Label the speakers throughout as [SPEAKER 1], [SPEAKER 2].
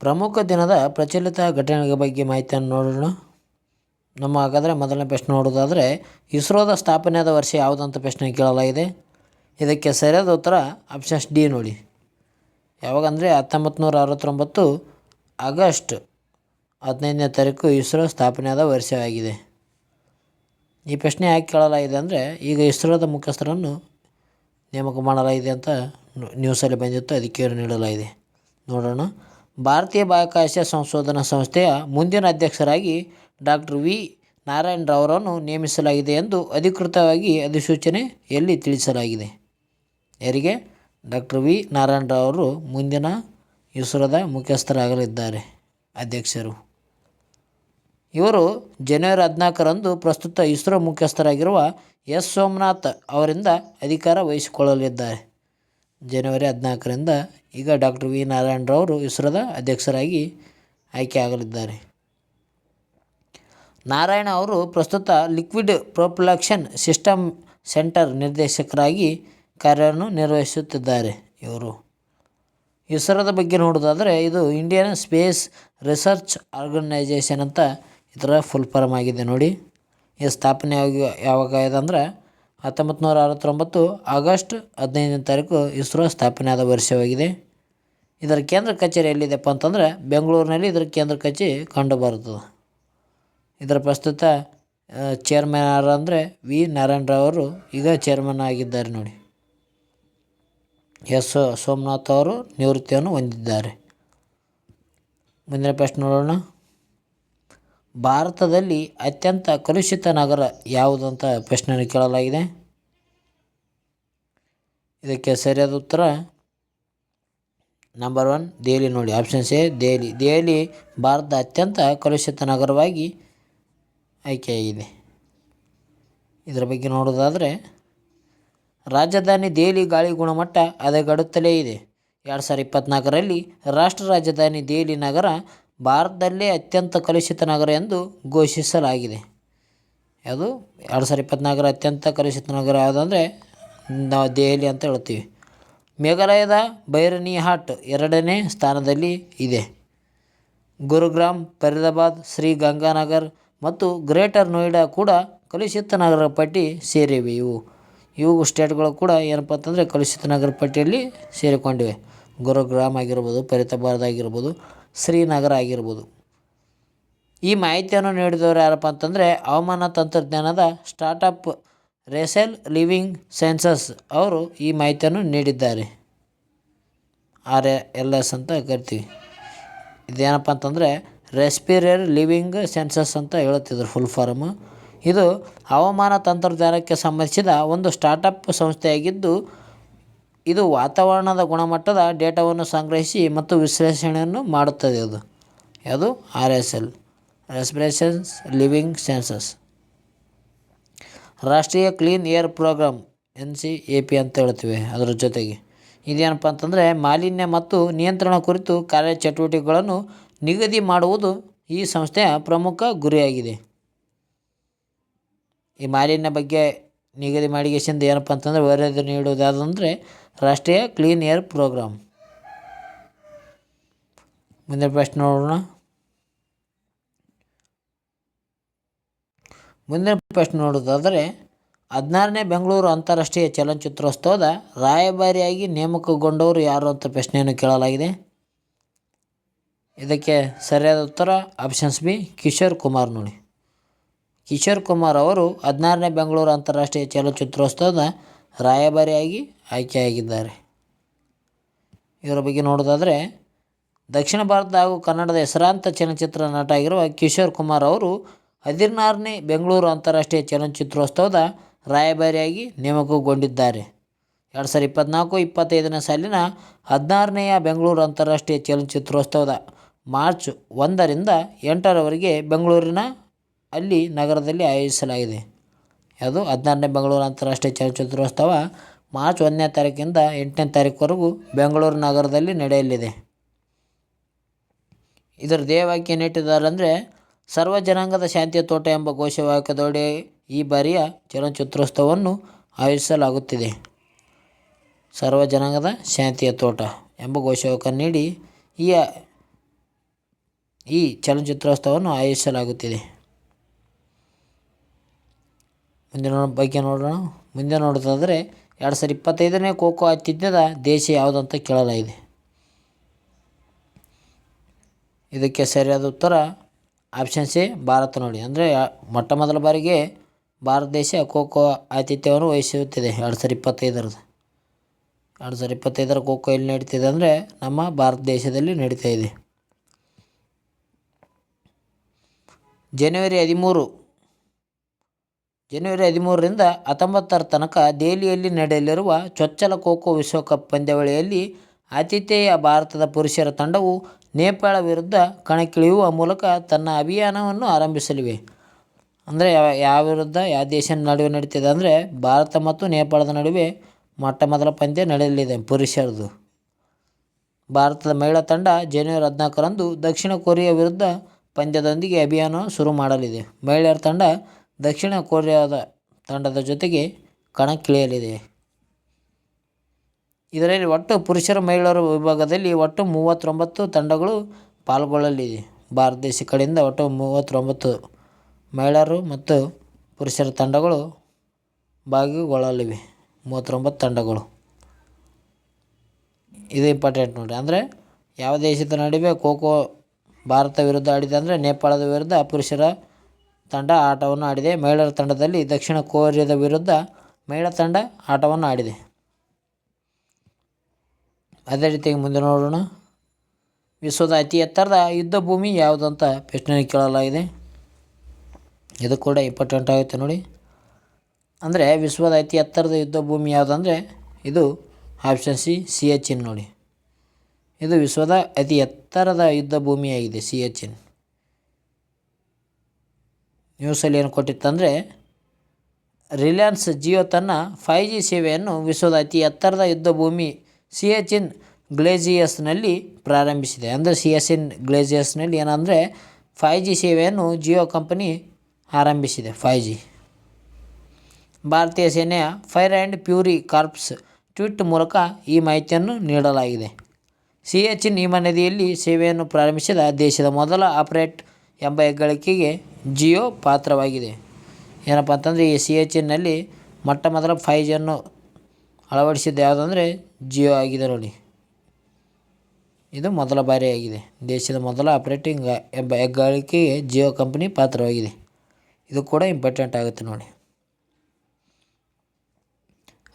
[SPEAKER 1] ಪ್ರಮುಖ ದಿನದ ಪ್ರಚಲಿತ ಘಟನೆಗಳ ಬಗ್ಗೆ ಮಾಹಿತಿಯನ್ನು ನೋಡೋಣ. ಹಾಗಾದರೆ ಮೊದಲನೇ ಪ್ರಶ್ನೆ ನೋಡೋದಾದರೆ, ಇಸ್ರೋದ ಸ್ಥಾಪನೆಯಾದ ವರ್ಷ ಯಾವುದಂತ ಪ್ರಶ್ನೆ ಕೇಳಲಾಗಿದೆ. ಇದಕ್ಕೆ ಸರಿಯಾದ ಉತ್ತರ ಆಪ್ಷನ್ಸ್ ಡಿ ನೋಡಿ. ಯಾವಾಗಂದರೆ 1969 ಆಗಸ್ಟ್ 15ನೇ ತಾರೀಕು ಇಸ್ರೋ ಸ್ಥಾಪನೆಯಾದ ವರ್ಷವಾಗಿದೆ. ಈ ಪ್ರಶ್ನೆ ಯಾಕೆ ಕೇಳಲಾಗಿದೆ ಅಂದರೆ, ಈಗ ಇಸ್ರೋದ ಮುಖ್ಯಸ್ಥರನ್ನು ನೇಮಕ ಮಾಡಲಾಗಿದೆ ಅಂತ ನ್ಯೂಸಲ್ಲಿ ಬಂದಿತ್ತು, ಅದಕ್ಕೆ ನೀಡಲಾಗಿದೆ. ನೋಡೋಣ. ಭಾರತೀಯ ಬಾಹ್ಯಾಕಾಶ ಸಂಶೋಧನಾ ಸಂಸ್ಥೆಯ ಮುಂದಿನ ಅಧ್ಯಕ್ಷರಾಗಿ ಡಾಕ್ಟರ್ ವಿ ನಾರಾಯಣ್ ರಾವ್ರನ್ನು ನೇಮಿಸಲಾಗಿದೆ ಎಂದು ಅಧಿಕೃತವಾಗಿ ಅಧಿಸೂಚನೆಯಲ್ಲಿ ತಿಳಿಸಲಾಗಿದೆ. ಯಾರಿಗೆ? ಡಾಕ್ಟರ್ ವಿ ನಾರಾಯಣ್ ರಾವ್ ಅವರು ಮುಂದಿನ ಇಸ್ರೋದ ಮುಖ್ಯಸ್ಥರಾಗಲಿದ್ದಾರೆ, ಅಧ್ಯಕ್ಷರು. ಇವರು ಜನವರಿ 14ರಂದು ಪ್ರಸ್ತುತ ಇಸ್ರೋ ಮುಖ್ಯಸ್ಥರಾಗಿರುವ ಎಸ್ ಸೋಮನಾಥ್ ಅವರಿಂದ ಅಧಿಕಾರ ವಹಿಸಿಕೊಳ್ಳಲಿದ್ದಾರೆ. ಜನವರಿ 14ರಿಂದ ಈಗ ಡಾಕ್ಟರ್ ವಿ ನಾರಾಯಣ್ ರಾವ್ ಇಸ್ರೋದ ಅಧ್ಯಕ್ಷರಾಗಿ ಆಯ್ಕೆ ಆಗಲಿದ್ದಾರೆ. ನಾರಾಯಣ ಅವರು ಪ್ರಸ್ತುತ ಲಿಕ್ವಿಡ್ ಪ್ರೊಪಲ್ಷನ್ ಸಿಸ್ಟಮ್ ಸೆಂಟರ್ ನಿರ್ದೇಶಕರಾಗಿ ಕಾರ್ಯವನ್ನು ನಿರ್ವಹಿಸುತ್ತಿದ್ದಾರೆ. ಇವರು ಇಸ್ರೋದ ಬಗ್ಗೆ ನೋಡೋದಾದರೆ, ಇದು ಇಂಡಿಯನ್ ಸ್ಪೇಸ್ ರಿಸರ್ಚ್ ಆರ್ಗನೈಜೇಷನ್ ಅಂತ ಇದರ ಫುಲ್ ಫಾರ್ಮ್ ಆಗಿದೆ ನೋಡಿ. ಇದು ಸ್ಥಾಪನೆ ಯಾವಾಗ ಆಗಿದೆ ಅಂದರೆ 1969 ಆಗಸ್ಟ್ 15ನೇ ತಾರೀಕು ಇಸ್ರೋ ಸ್ಥಾಪನೆಯಾದ ವರ್ಷವಾಗಿದೆ. ಇದರ ಕೇಂದ್ರ ಕಚೇರಿ ಎಲ್ಲಿದೆಪ್ಪ ಅಂತಂದರೆ ಬೆಂಗಳೂರಿನಲ್ಲಿ ಇದರ ಕೇಂದ್ರ ಕಚೇರಿ ಕಂಡು ಬರುತ್ತದೆ. ಇದರ ಪ್ರಸ್ತುತ ಚೇರ್ಮನ್ ಯಾರು ಅಂದರೆ ವಿ ನಾರಾಯಣ್ ರಾವ್ ಅವರು ಈಗ ಚೇರ್ಮನ್ ಆಗಿದ್ದಾರೆ ನೋಡಿ. ಎಸ್ ಸೋಮನಾಥ್ ಅವರು ನಿವೃತ್ತಿಯನ್ನು ಹೊಂದಿದ್ದಾರೆ. ಮುಂದಿನ ಪ್ರಶ್ನೆ ನೋಡೋಣ. ಭಾರತದಲ್ಲಿ ಅತ್ಯಂತ ಕಲುಷಿತ ನಗರ ಯಾವುದಂತ ಪ್ರಶ್ನೆಯನ್ನು ಕೇಳಲಾಗಿದೆ. ಇದಕ್ಕೆ ಸರಿಯಾದ ಉತ್ತರ ನಂಬರ್ 1 ದೆಹಲಿ ನೋಡಿ. Options A Delhi. ದೆಹಲಿ ಭಾರತದ ಅತ್ಯಂತ ಕಲುಷಿತ ನಗರವಾಗಿ ಆಯ್ಕೆಯಾಗಿದೆ. ಇದರ ಬಗ್ಗೆ ನೋಡೋದಾದರೆ, ರಾಜಧಾನಿ ದೆಹಲಿ ಗಾಳಿ ಗುಣಮಟ್ಟ ಹದಗೆಡುತ್ತಲೇ ಇದೆ. 2024ರಲ್ಲಿ ರಾಷ್ಟ್ರ ರಾಜಧಾನಿ ದೆಹಲಿ ನಗರ ಭಾರತದಲ್ಲೇ ಅತ್ಯಂತ ಕಲುಷಿತ ನಗರ ಎಂದು ಘೋಷಿಸಲಾಗಿದೆ. ಯಾವುದು 2024ರ ಅತ್ಯಂತ ಕಲುಷಿತ ನಗರ ಯಾವುದಂದರೆ ನಾವು ದೆಹಲಿ ಅಂತ ಹೇಳ್ತೀವಿ. ಮೇಘಾಲಯದ ಬೈರನಿಹಾಟ್ 2ನೇ ಸ್ಥಾನದಲ್ಲಿ ಇದೆ. ಗುರುಗ್ರಾಮ್, ಫರೀದಾಬಾದ್, ಶ್ರೀ ಗಂಗಾನಗರ್ ಮತ್ತು ಗ್ರೇಟರ್ ನೋಯ್ಡಾ ಕೂಡ ಕಲುಷಿತ ನಗರ ಪಟ್ಟಿ ಸೇರಿವೆ. ಇವು ಸ್ಟೇಟ್ಗಳು ಕೂಡ ಏನಪ್ಪ ಅಂತಂದರೆ ಕಲುಷಿತ ನಗರ ಪಟ್ಟಿಯಲ್ಲಿ ಸೇರಿಕೊಂಡಿವೆ. ಗುರುಗ್ರಾಮ್ ಆಗಿರ್ಬೋದು, ಫರೀದಾಬಾದ್ ಆಗಿರ್ಬೋದು, ಶ್ರೀನಗರ ಆಗಿರ್ಬೋದು. ಈ ಮಾಹಿತಿಯನ್ನು ನೀಡಿದವರು ಯಾರಪ್ಪ ಅಂತಂದರೆ ಹವಾಮಾನ ತಂತ್ರಜ್ಞಾನದ ಸ್ಟಾರ್ಟಪ್ ರೇಸೆಲ್ ಲಿವಿಂಗ್ ಸೈನ್ಸಸ್ ಅವರು ಈ ಮಾಹಿತಿಯನ್ನು ನೀಡಿದ್ದಾರೆ. RLS ಅಂತ ಕರಿತೀವಿ. ಇದೇನಪ್ಪ ಅಂತಂದರೆ ರೆಸ್ಪಿರೇರ್ ಲಿವಿಂಗ್ ಸೈನ್ಸಸ್ ಅಂತ ಹೇಳುತ್ತಿದ್ರು ಫುಲ್ ಫಾರ್ಮ್. ಇದು ಹವಾಮಾನ ತಂತ್ರಜ್ಞಾನಕ್ಕೆ ಸಂಬಂಧಿಸಿದ ಒಂದು ಸ್ಟಾರ್ಟಪ್ ಸಂಸ್ಥೆಯಾಗಿದ್ದು, ಇದು ವಾತಾವರಣದ ಗುಣಮಟ್ಟದ ಡೇಟಾವನ್ನು ಸಂಗ್ರಹಿಸಿ ಮತ್ತು ವಿಶ್ಲೇಷಣೆಯನ್ನು ಮಾಡುತ್ತದೆ. ಯಾವುದು RSL ರೆಸ್ಪಿರೇಷನ್ಸ್ ಲಿವಿಂಗ್ ಸೈನ್ಸಸ್. ರಾಷ್ಟ್ರೀಯ ಕ್ಲೀನ್ ಏರ್ ಪ್ರೋಗ್ರಾಮ್ NCAP ಅಂತ ಹೇಳ್ತೀವಿ. ಅದರ ಜೊತೆಗೆ ಇದೇನಪ್ಪ ಅಂತಂದರೆ ಮಾಲಿನ್ಯ ಮತ್ತು ನಿಯಂತ್ರಣ ಕುರಿತು ಕಾರ್ಯಚಟುವಟಿಕೆಗಳನ್ನು ನಿಗದಿ ಮಾಡುವುದು ಈ ಸಂಸ್ಥೆಯ ಪ್ರಮುಖ ಗುರಿಯಾಗಿದೆ. ಈ ಮಾಲಿನ್ಯ ಬಗ್ಗೆ ನಿಗದಿ ಮಾಡಿಗೆಸಿಂದ ಏನಪ್ಪ ಅಂತಂದರೆ ವರದಿ ನೀಡುವುದು ಯಾವುದಂದರೆ ರಾಷ್ಟ್ರೀಯ ಕ್ಲೀನ್ ಏರ್ ಪ್ರೋಗ್ರಾಮ್. ಮುಂದಿನ ಪ್ರಶ್ನೆ ನೋಡೋಣ. ಮುಂದಿನ ಪ್ರಶ್ನೆ ನೋಡೋದಾದರೆ, 16ನೇ ಬೆಂಗಳೂರು ಅಂತಾರಾಷ್ಟ್ರೀಯ ಚಲನಚಿತ್ರೋತ್ಸವದ ರಾಯಭಾರಿಯಾಗಿ ನೇಮಕಗೊಂಡವರು ಯಾರು ಅಂತ ಪ್ರಶ್ನೆಯನ್ನು ಕೇಳಲಾಗಿದೆ. ಇದಕ್ಕೆ ಸರಿಯಾದ ಉತ್ತರ ಆಪ್ಷನ್ಸ್ ಬಿ ಕಿಶೋರ್ ಕುಮಾರ್ ನೋಡಿ. ಕಿಶೋರ್ ಕುಮಾರ್ ಅವರು 16ನೇ ಬೆಂಗಳೂರು ಅಂತಾರಾಷ್ಟ್ರೀಯ ಚಲನಚಿತ್ರೋತ್ಸವದ ರಾಯಭಾರಿಯಾಗಿ ಆಯ್ಕೆಯಾಗಿದ್ದಾರೆ. ಇವರ ಬಗ್ಗೆ ನೋಡೋದಾದರೆ, ದಕ್ಷಿಣ ಭಾರತ ಹಾಗೂ ಕನ್ನಡದ ಹೆಸರಾಂತ ಚಲನಚಿತ್ರ ನಟ ಆಗಿರುವ ಕಿಶೋರ್ ಕುಮಾರ್ ಅವರು 16ನೇ ಬೆಂಗಳೂರು ಅಂತಾರಾಷ್ಟ್ರೀಯ ಚಲನಚಿತ್ರೋತ್ಸವದ ರಾಯಭಾರಿಯಾಗಿ ನೇಮಕಗೊಂಡಿದ್ದಾರೆ. 2024-25ನೇ ಸಾಲಿನ 16ನೆಯ ಬೆಂಗಳೂರು ಅಂತಾರಾಷ್ಟ್ರೀಯ ಚಲನಚಿತ್ರೋತ್ಸವದ ಮಾರ್ಚ್ 1ರಿಂದ 8ರವರೆಗೆ ಬೆಂಗಳೂರಿನ ಅಲ್ಲಿ ನಗರದಲ್ಲಿ ಆಯೋಜಿಸಲಾಗಿದೆ. ಯಾವುದು 16ನೇ ಬೆಂಗಳೂರು ಅಂತಾರಾಷ್ಟ್ರೀಯ ಚಲನಚಿತ್ರೋತ್ಸವ ಮಾರ್ಚ್ 1ನೇ ತಾರೀಕಿಂದ 8ನೇ ತಾರೀಕುವರೆಗೂ ಬೆಂಗಳೂರು ನಗರದಲ್ಲಿ ನಡೆಯಲಿದೆ. ಇದರ ಧ್ಯೇಯವಾಕ್ಯ ಏನಿಟ್ಟಿದ್ದಾರೆ ಅಂದರೆ ಸರ್ವ ಜನಾಂಗದ ಶಾಂತಿಯ ತೋಟ ಎಂಬ ಘೋಷವಾಕ್ಯದೊಡೆ ಈ ಬಾರಿಯ ಚಲನಚಿತ್ರೋತ್ಸವವನ್ನು ಆಯೋಜಿಸಲಾಗುತ್ತಿದೆ. ಸರ್ವ ಜನಾಂಗದ ಶಾಂತಿಯ ತೋಟ ಎಂಬ ಘೋಷವಾಕ್ಯ ನೀಡಿ ಈ ಈ ಚಲನಚಿತ್ರೋತ್ಸವವನ್ನು ಆಯೋಜಿಸಲಾಗುತ್ತಿದೆ. ಮುಂದಿನ ಬಗ್ಗೆ ನೋಡೋಣ. ಮುಂದೆ ನೋಡೋದಾದರೆ 2025ನೇ ಖೋ ಆತಿಥ್ಯದ ದೇಶ ಯಾವುದಂತ ಕೇಳಲಾಗಿದೆ. ಇದಕ್ಕೆ ಸರಿಯಾದ ಉತ್ತರ ಆಪ್ಷನ್ ಸಿ ಭಾರತ ನೋಡಿ. ಅಂದರೆ ಮೊಟ್ಟ ಮೊದಲ ಬಾರಿಗೆ ಭಾರತ ದೇಶ ಖೋ ಆತಿಥ್ಯವನ್ನು ವಹಿಸುತ್ತಿದೆ 2025ರ ಖೋ ಎಲ್ಲಿ ನಡೀತಿದೆ ಅಂದರೆ ನಮ್ಮ ಭಾರತ ದೇಶದಲ್ಲಿ ನಡೀತಾ ಇದೆ. ಜನವರಿ 13ರಿಂದ 19 ತನಕ ದೆಹಲಿಯಲ್ಲಿ ನಡೆಯಲಿರುವ ಚೊಚ್ಚಲ ಖೋ ವಿಶ್ವಕಪ್ ಪಂದ್ಯಾವಳಿಯಲ್ಲಿ ಆತಿಥೇಯ ಭಾರತದ ಪುರುಷರ ತಂಡವು ನೇಪಾಳ ವಿರುದ್ಧ ಕಣಕ್ಕಿಳಿಯುವ ಮೂಲಕ ತನ್ನ ಅಭಿಯಾನವನ್ನು ಆರಂಭಿಸಲಿವೆ. ಅಂದರೆ ಯಾವ ವಿರುದ್ಧ ಯಾವ ದೇಶದ ನಡುವೆ ನಡೀತಿದೆ ಅಂದರೆ ಭಾರತ ಮತ್ತು ನೇಪಾಳದ ನಡುವೆ ಮೊಟ್ಟ ಮೊದಲ ಪಂದ್ಯ ನಡೆಯಲಿದೆ ಪುರುಷರದು. ಭಾರತದ ಮಹಿಳಾ ತಂಡ ಜನವರಿ 14ರಂದು ದಕ್ಷಿಣ ಕೊರಿಯಾ ವಿರುದ್ಧ ಪಂದ್ಯದೊಂದಿಗೆ ಅಭಿಯಾನ ಶುರು ಮಾಡಲಿದೆ. ಮಹಿಳೆಯರ ತಂಡ ದಕ್ಷಿಣ ಕೊರಿಯಾದ ತಂಡದ ಜೊತೆಗೆ ಕಣಕ್ಕಿಳಿಯಲಿದೆ. ಇದರಲ್ಲಿ ಒಟ್ಟು ಪುರುಷರ ಮಹಿಳೆಯರ ವಿಭಾಗದಲ್ಲಿ ಒಟ್ಟು 39 ತಂಡಗಳು ಪಾಲ್ಗೊಳ್ಳಲಿದೆ. ಭಾರತ ದೇಶ ಕಡೆಯಿಂದ ಒಟ್ಟು 39 ಮಹಿಳೆಯರು ಮತ್ತು ಪುರುಷರ ತಂಡಗಳು ಭಾಗಿಗೊಳ್ಳಲಿವೆ. 39 ತಂಡಗಳು. ಇದು ಇಂಪಾರ್ಟೆಂಟ್ ನೋಡಿ. ಅಂದರೆ ಯಾವ ದೇಶದ ನಡುವೆ ಖೋ ಭಾರತ ವಿರುದ್ಧ ಆಡಿದೆ ಅಂದರೆ ನೇಪಾಳದ ವಿರುದ್ಧ ಪುರುಷರ ತಂಡ ಆಟವನ್ನು ಆಡಿದೆ. ಮಹಿಳೆಯರ ತಂಡದಲ್ಲಿ ದಕ್ಷಿಣ ಕೊರಿಯಾದ ವಿರುದ್ಧ ಮಹಿಳಾ ತಂಡ ಆಟವನ್ನು ಆಡಿದೆ. ಅದೇ ರೀತಿಯಾಗಿ ಮುಂದೆ ನೋಡೋಣ. ವಿಶ್ವದ ಅತಿ ಎತ್ತರದ ಯುದ್ಧ ಭೂಮಿ ಯಾವುದಂತ ಪ್ರಶ್ನೆ ಕೇಳಲಾಗಿದೆ. ಇದು ಕೂಡ ಇಂಪಾರ್ಟೆಂಟ್ ಆಗುತ್ತೆ ನೋಡಿ. ಅಂದರೆ ವಿಶ್ವದ ಅತಿ ಎತ್ತರದ ಯುದ್ಧ ಭೂಮಿ ಯಾವುದಂದರೆ ಇದು ಆಪ್ಷನ್ ಸಿ ಸಿಯಾಚಿನ್ ನೋಡಿ. ಇದು ವಿಶ್ವದ ಅತಿ ಎತ್ತರದ ಯುದ್ಧ ಭೂಮಿಯಾಗಿದೆ ಸಿಯಾಚಿನ್. ನ್ಯೂಸಲ್ಲಿ ಏನು ಕೊಟ್ಟಿತ್ತಂದರೆ ರಿಲಯನ್ಸ್ ಜಿಯೋ ತನ್ನ 5G ಸೇವೆಯನ್ನು ವಿಶ್ವದ ಅತಿ ಎತ್ತರದ ಯುದ್ಧ ಭೂಮಿ ಸಿಯಾಚಿನ್ ಗ್ಲೇಜಿಯರ್ಸ್ನಲ್ಲಿ ಪ್ರಾರಂಭಿಸಿದೆ. ಅಂದರೆ ಸಿಯಾಚಿನ್ ಗ್ಲೇಜಿಯರ್ಸ್ನಲ್ಲಿ ಏನಂದರೆ 5G ಸೇವೆಯನ್ನು ಜಿಯೋ ಕಂಪನಿ ಆರಂಭಿಸಿದೆ. 5G. ಭಾರತೀಯ ಸೇನೆಯ fire and fury corps tweet ಮೂಲಕ ಈ ಮಾಹಿತಿಯನ್ನು ನೀಡಲಾಗಿದೆ. ಸಿಯಾಚಿನ್ ಹಿಮ ನದಿಯಲ್ಲಿ ಸೇವೆಯನ್ನು ಪ್ರಾರಂಭಿಸಿದ ದೇಶದ ಮೊದಲ ಆಪರೇಟ್ ಎಂಬ ಹೆಗ್ಗಳಿಕೆಗೆ ಜಿಯೋ ಪಾತ್ರವಾಗಿದೆ. ಏನಪ್ಪ ಅಂತಂದರೆ ಈ ಸಿಯಾಚಿನ್ನಲ್ಲಿ ಮೊಟ್ಟ ಮೊದಲ 5Gಯನ್ನು ಅಳವಡಿಸಿದ್ದು ಯಾವುದಂದರೆ ಜಿಯೋ ಆಗಿದೆ ನೋಡಿ. ಇದು ಮೊದಲ ಬಾರಿಯಾಗಿದೆ. ದೇಶದ ಮೊದಲ ಆಪರೇಟಿಂಗ್ ಎಂಬ ಹೆಗ್ಗಳಿಕೆಗೆ ಜಿಯೋ ಕಂಪನಿ ಪಾತ್ರವಾಗಿದೆ. ಇದು ಕೂಡ ಇಂಪಾರ್ಟೆಂಟ್ ಆಗುತ್ತೆ ನೋಡಿ.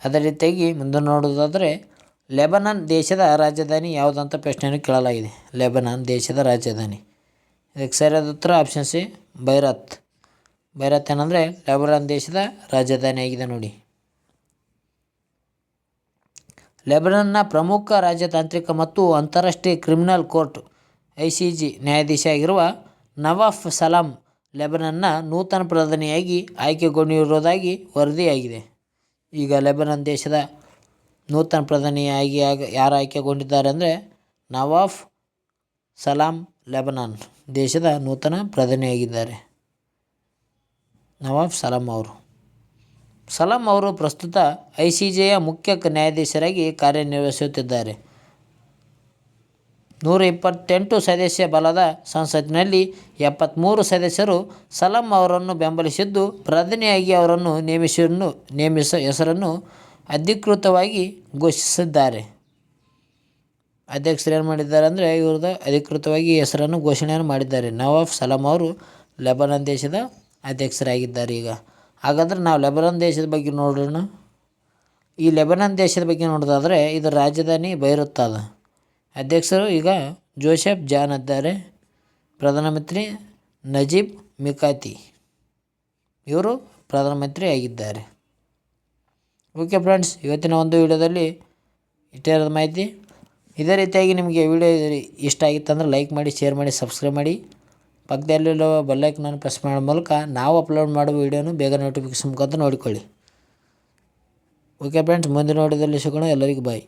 [SPEAKER 1] ಅದೇ ರೀತಿಯಾಗಿ ಮುಂದೆ ನೋಡೋದಾದರೆ ಲೆಬನಾನ್ ದೇಶದ ರಾಜಧಾನಿ ಯಾವುದಂತ ಪ್ರಶ್ನೆಯನ್ನು ಕೇಳಲಾಗಿದೆ. ಲೆಬನಾನ್ ದೇಶದ ರಾಜಧಾನಿ. ಇದಕ್ಕೆ ಸರಿಯಾದ ಉತ್ತರ ಆಪ್ಷನ್ ಸಿ ಬೈರತ್. ಬೈರತ್ ಏನಂದರೆ ಲೆಬನಾನ್ ದೇಶದ ರಾಜಧಾನಿ ಆಗಿದೆ ನೋಡಿ. ಲೆಬನಾನ್ನ ಪ್ರಮುಖ ರಾಜತಾಂತ್ರಿಕ ಮತ್ತು ಅಂತಾರಾಷ್ಟ್ರೀಯ ಕ್ರಿಮಿನಲ್ ಕೋರ್ಟ್ ICJ ನ್ಯಾಯಾಧೀಶ ಆಗಿರುವ ನವಾಫ್ ಸಲಾಮ್ ಲೆಬನಾನ್ನ ನೂತನ ಪ್ರಧಾನಿಯಾಗಿ ಆಯ್ಕೆಗೊಂಡಿರುವುದಾಗಿ ವರದಿಯಾಗಿದೆ. ಈಗ ಲೆಬನಾನ್ ದೇಶದ ನೂತನ ಪ್ರಧಾನಿಯಾಗಿ ಯಾರು ಆಯ್ಕೆಗೊಂಡಿದ್ದಾರೆ ಅಂದರೆ ನವಾಫ್ ಸಲಾಮ್ ಲೆಬನಾನ್ ದೇಶದ ನೂತನ ಪ್ರಧಾನಿಯಾಗಿದ್ದಾರೆ. ನವಾಫ್ ಸಲಾಮ್ ಅವರು ಪ್ರಸ್ತುತ ICJಯ ಮುಖ್ಯ ನ್ಯಾಯಾಧೀಶರಾಗಿ ಕಾರ್ಯನಿರ್ವಹಿಸುತ್ತಿದ್ದಾರೆ. 128 ಸದಸ್ಯ ಬಲದ ಸಂಸತ್ತಿನಲ್ಲಿ 73 ಸದಸ್ಯರು ಸಲಾಮ್ ಅವರನ್ನು ಬೆಂಬಲಿಸಿದ್ದು ಪ್ರಧಾನಿಯಾಗಿ ಅವರನ್ನು ಹೆಸರನ್ನು ಅಧಿಕೃತವಾಗಿ ಘೋಷಿಸಿದ್ದಾರೆ. ಅಧ್ಯಕ್ಷರು ಏನು ಮಾಡಿದ್ದಾರೆ ಅಂದರೆ ಇವ್ರದ್ದು ಅಧಿಕೃತವಾಗಿ ಹೆಸರನ್ನು ಘೋಷಣೆಯನ್ನು ಮಾಡಿದ್ದಾರೆ. ನವಾಫ್ ಸಲಾಮ್ ಅವರು ಲೆಬನಾನ್ ದೇಶದ ಅಧ್ಯಕ್ಷರಾಗಿದ್ದಾರೆ. ಈಗ ಹಾಗಾದರೆ ನಾವು ಲೆಬನಾನ್ ದೇಶದ ಬಗ್ಗೆ ನೋಡೋಣ. ಈ ಲೆಬನಾನ್ ದೇಶದ ಬಗ್ಗೆ ನೋಡೋದಾದರೆ ಇದರ ರಾಜಧಾನಿ ಬೈರುತ್ ಅದ. ಅಧ್ಯಕ್ಷರು ಈಗ ಜೋಸೆಫ್ ಜಾನ್ ಇದ್ದಾರೆ. ಪ್ರಧಾನಮಂತ್ರಿ ನಜೀಬ್ ಮಿಕಾತಿ ಇವರು ಪ್ರಧಾನಮಂತ್ರಿ ಆಗಿದ್ದಾರೆ. ಓಕೆ ಫ್ರೆಂಡ್ಸ್, ಇವತ್ತಿನ ಒಂದು ವಿಡಿಯೋದಲ್ಲಿ ಇಷ್ಟೇ ಇರೋದು ಮಾಹಿತಿ. ಇದೇ ರೀತಿಯಾಗಿ ನಿಮಗೆ ವಿಡಿಯೋ ಇಷ್ಟ ಆಗಿತ್ತಂದ್ರೆ ಲೈಕ್ ಮಾಡಿ, ಶೇರ್ ಮಾಡಿ, ಸಬ್ಸ್ಕ್ರೈಬ್ ಮಾಡಿ. ಪಕ್ಕದಲ್ಲಿರೋ ಬೆಲ್ಲೈಕನನ್ನು ಪ್ರೆಸ್ ಮಾಡೋ ಮೂಲಕ ನಾವು ಅಪ್ಲೋಡ್ ಮಾಡುವ ವಿಡಿಯೋನು ಬೇಗ ನೋಟಿಫಿಕೇಶನ್ ಮುಖಾಂತರ ನೋಡಿಕೊಳ್ಳಿ. ಓಕೆ ಫ್ರೆಂಡ್ಸ್, ಮುಂದಿನ ವಿಡಿಯೋದಲ್ಲಿ ಸಿಗೋಣ. ಎಲ್ಲರಿಗೂ ಬಾಯ್.